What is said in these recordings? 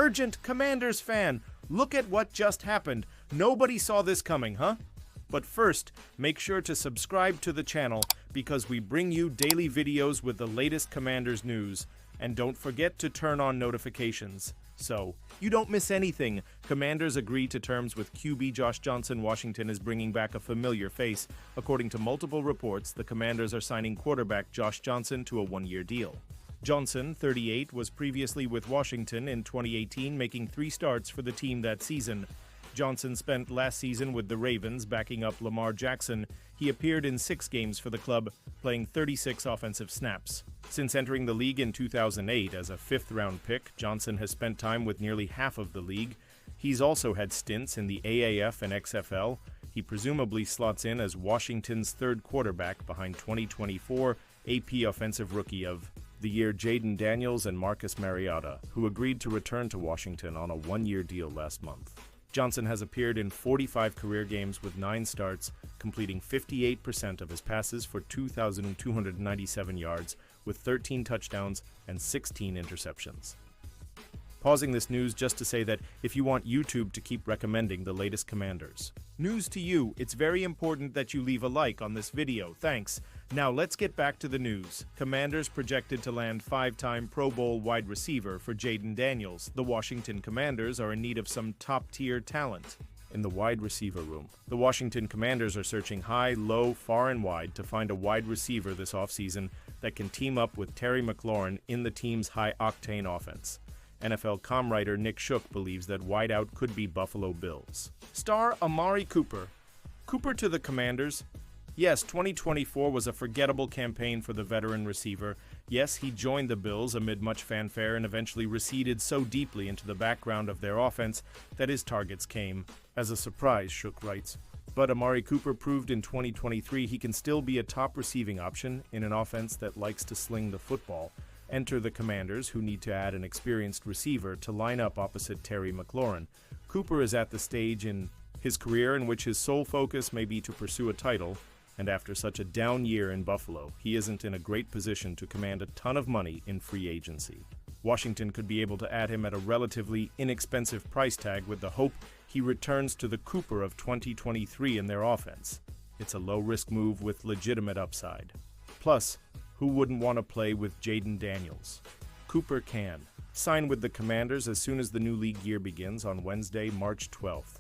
Urgent, Commanders fan! Look at what just happened. Nobody saw this coming, huh? But first, make sure to subscribe to the channel because we bring you daily videos with the latest Commanders news. And don't forget to turn on notifications, so you don't miss anything. Commanders agree to terms with QB Josh Johnson. Washington is bringing back a familiar face. According to multiple reports, the Commanders are signing quarterback Josh Johnson to a one-year deal. Johnson, 38, was previously with Washington in 2018, making 3 starts for the team that season. Johnson spent last season with the Ravens, backing up Lamar Jackson. He appeared in 6 games for the club, playing 36 offensive snaps. Since entering the league in 2008 as a 5th-round pick, Johnson has spent time with nearly half of the league. He's also had stints in the AAF and XFL. He presumably slots in as Washington's 3rd quarterback behind 2024 AP Offensive Rookie of the Year Jaden Daniels and Marcus Mariota, who agreed to return to Washington on a 1-year deal last month. Johnson has appeared in 45 career games with 9 starts, completing 58% of his passes for 2,297 yards, with 13 touchdowns and 16 interceptions. Pausing this news just to say that if you want YouTube to keep recommending the latest Commanders news to you, it's very important that you leave a like on this video. Thanks. Now let's get back to the news. Commanders projected to land 5-time Pro Bowl wide receiver for Jaden Daniels. The Washington Commanders are in need of some top-tier talent in the wide receiver room. The Washington Commanders are searching high, low, far, and wide to find a wide receiver this offseason that can team up with Terry McLaurin in the team's high-octane offense. NFL.com writer Nick Shook believes that wideout could be Buffalo Bills star Amari Cooper. Cooper to the Commanders? Yes, 2024 was a forgettable campaign for the veteran receiver. Yes, he joined the Bills amid much fanfare and eventually receded so deeply into the background of their offense that his targets came as a surprise, Shook writes. But Amari Cooper proved in 2023 he can still be a top receiving option in an offense that likes to sling the football. Enter the Commanders, who need to add an experienced receiver to line up opposite Terry McLaurin. Cooper is at the stage in his career in which his sole focus may be to pursue a title, and after such a down year in Buffalo, he isn't in a great position to command a ton of money in free agency. Washington could be able to add him at a relatively inexpensive price tag with the hope he returns to the Cooper of 2023 in their offense. It's a low-risk move with legitimate upside. Plus, who wouldn't want to play with Jaden Daniels? Cooper can sign with the Commanders as soon as the new league year begins on Wednesday, March 12th.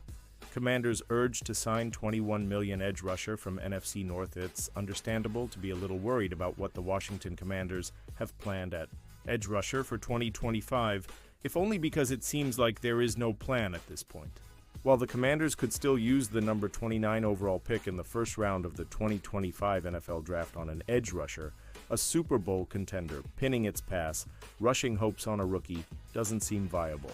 Commanders urged to sign $21 million edge rusher from NFC North. It's understandable to be a little worried about what the Washington Commanders have planned at edge rusher for 2025, if only because it seems like there is no plan at this point. While the Commanders could still use the number 29 overall pick in the first round of the 2025 NFL Draft on an edge rusher, a Super Bowl contender pinning its pass, rushing hopes on a rookie, doesn't seem viable.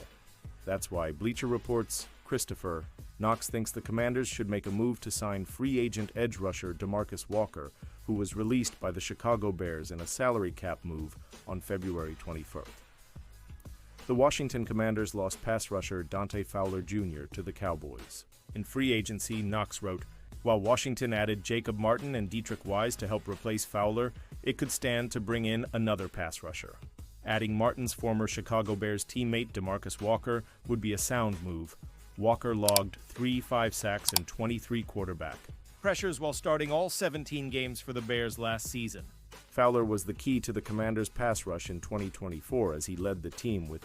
That's why Bleacher Report's Christopher Knox thinks the Commanders should make a move to sign free agent edge rusher DeMarcus Walker, who was released by the Chicago Bears in a salary cap move on February 21st. The Washington Commanders lost pass rusher Dante Fowler Jr. to the Cowboys. In free agency, Knox wrote, while Washington added Jacob Martin and Dietrich Wise to help replace Fowler, it could stand to bring in another pass rusher. Adding Martin's former Chicago Bears teammate DeMarcus Walker would be a sound move. Walker logged 5 sacks and 23 quarterback pressures while starting all 17 games for the Bears last season. Fowler was the key to the Commanders' pass rush in 2024 as he led the team with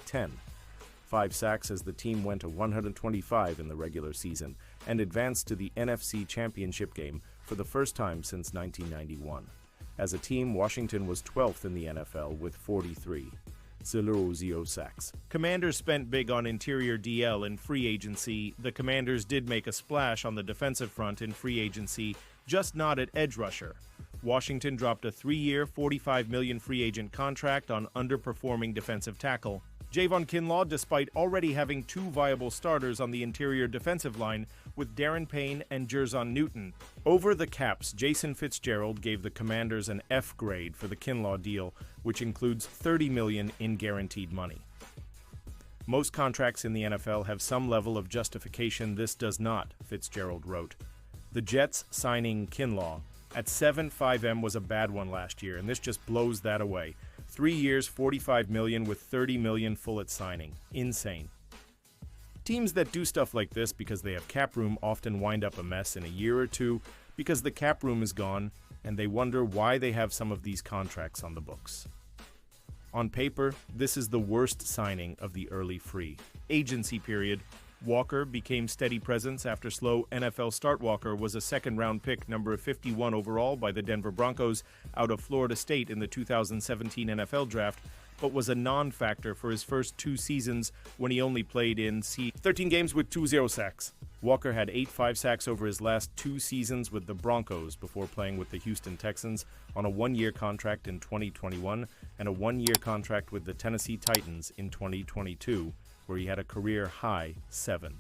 5 sacks as the team went to 125 in the regular season and advanced to the NFC Championship game for the first time since 1991. As a team, Washington was 12th in the NFL with 43 sacks. Commanders spent big on interior DL in free agency. The Commanders did make a splash on the defensive front in free agency, just not at edge rusher. Washington dropped a 3-year, $45 million free agent contract on underperforming defensive tackle Javon Kinlaw, despite already having 2 viable starters on the interior defensive line with Darren Payne and Jerzon Newton. Over the caps, Jason Fitzgerald gave the Commanders an F grade for the Kinlaw deal, which includes $30 million in guaranteed money. Most contracts in the NFL have some level of justification. This does not, Fitzgerald wrote. The Jets signing Kinlaw at 7.5M was a bad one last year, and this just blows that away. 3 years, $45 million with $30 million full at signing. Insane. Teams that do stuff like this because they have cap room often wind up a mess in a year or two because the cap room is gone and they wonder why they have some of these contracts on the books. On paper, this is the worst signing of the early free agency period. Walker became steady presence after slow NFL start. Walker was a second-round pick, number 51 overall by the Denver Broncos out of Florida State in the 2017 NFL Draft, but was a non-factor for his first 2 seasons when he only played in 13 games with 2 sacks. Walker had 8 5 sacks over his last 2 seasons with the Broncos before playing with the Houston Texans on a 1-year contract in 2021 and a 1-year contract with the Tennessee Titans in 2022, where he had a career-high 7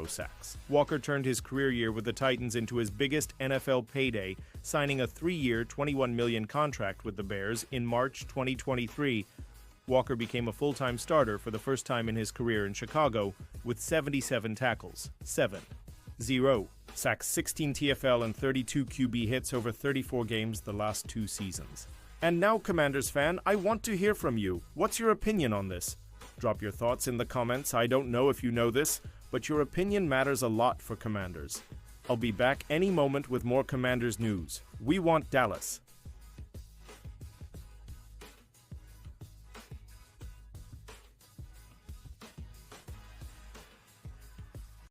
sacks. Walker turned his career year with the Titans into his biggest NFL payday, signing a 3-year, $21 million contract with the Bears in March 2023. Walker became a full-time starter for the first time in his career in Chicago with 77 tackles, 7 sacks, 16 TFL, and 32 QB hits over 34 games the last 2 seasons. And now, Commanders fan, I want to hear from you. What's your opinion on this? Drop your thoughts in the comments. I don't know if you know this, but your opinion matters a lot for Commanders. I'll be back any moment with more Commanders news. We want Dallas.